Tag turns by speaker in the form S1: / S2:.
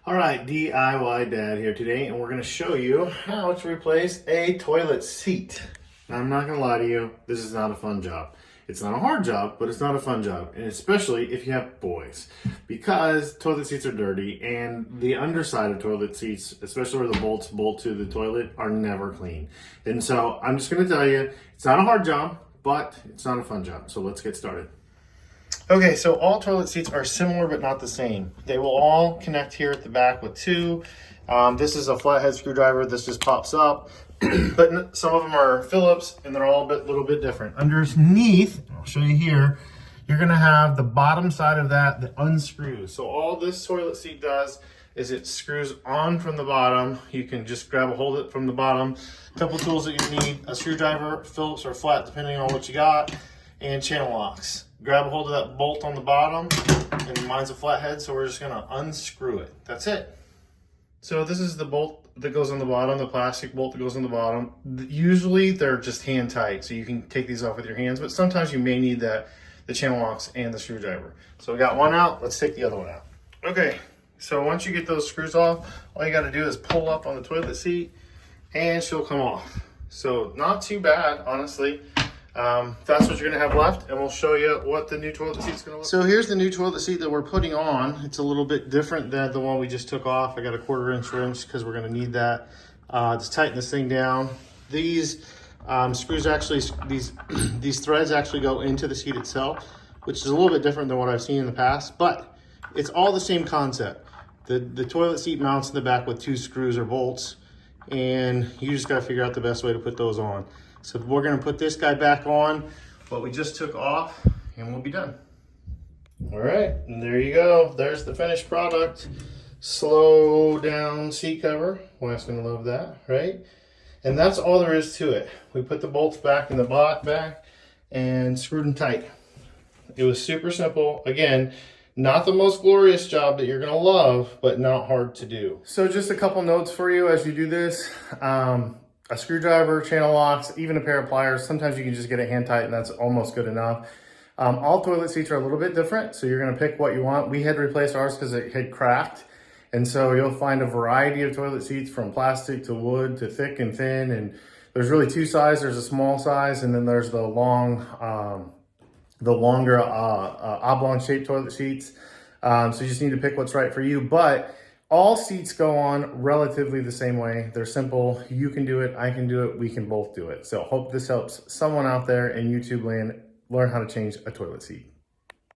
S1: All right, DIY Dad here today, and we're going to show you how to replace a toilet seat. Now, I'm not going to lie to you, this is not a fun job. It's not a hard job, but it's not a fun job, and especially if you have boys, because toilet seats are dirty, and the underside of toilet seats, especially where the bolts bolt to the toilet, are never clean. And so I'm just going to tell you, it's not a hard job, but it's not a fun job. So let's get started. Okay, so all toilet seats are similar but not the same. They will all connect here at the back with two. This is a flathead screwdriver. This just pops up. But some of them are Phillips, and they're all a little bit different. Underneath, I'll show you here, you're going to have the bottom side of that unscrews. So all this toilet seat does is it screws on from the bottom. You can just grab a hold of it from the bottom. A couple tools that you need: a screwdriver, Phillips or flat, depending on what you got, and channel locks. Grab a hold of that bolt on the bottom, and mine's a flathead, so we're just gonna unscrew it. That's it. So this is the bolt that goes on the bottom, the plastic bolt that goes on the bottom. Usually they're just hand tight, so you can take these off with your hands, but sometimes you may need the channel locks and the screwdriver. So we got one out, let's take the other one out. Okay, so once you get those screws off, all you gotta do is pull up on the toilet seat and she'll come off. So not too bad, honestly. That's what you're gonna have left, and we'll show you what the new toilet seat's gonna look like. So here's the new toilet seat that we're putting on. It's a little bit different than the one we just took off. I got a 1/4 inch wrench because we're gonna need that to tighten this thing down. These screws actually, these threads actually go into the seat itself, which is a little bit different than what I've seen in the past, but it's all the same concept. The toilet seat mounts in the back with 2 screws or bolts, and you just gotta figure out the best way to put those on. So we're gonna put this guy back on, what we just took off, and we'll be done. All right, and there you go. There's the finished product. Slow down seat cover. Wife's gonna love that, right? And that's all there is to it. We put the bolts back in the back and screwed them tight. It was super simple. Again, not the most glorious job that you're gonna love, but not hard to do. So just a couple notes for you as you do this. A screwdriver, channel locks, even a pair of pliers. Sometimes you can just get it hand tight, and that's almost good enough. All toilet seats are a little bit different, so you're gonna pick what you want. We had to replace ours because it had cracked. And so you'll find a variety of toilet seats, from plastic to wood to thick and thin. And there's really 2 sizes. There's a small size, and then there's the longer oblong shaped toilet seats. So you just need to pick what's right for you. But all seats go on relatively the same way. They're simple. You can do it, I can do it, we can both do it. So hope this helps someone out there in YouTube land learn how to change a toilet seat.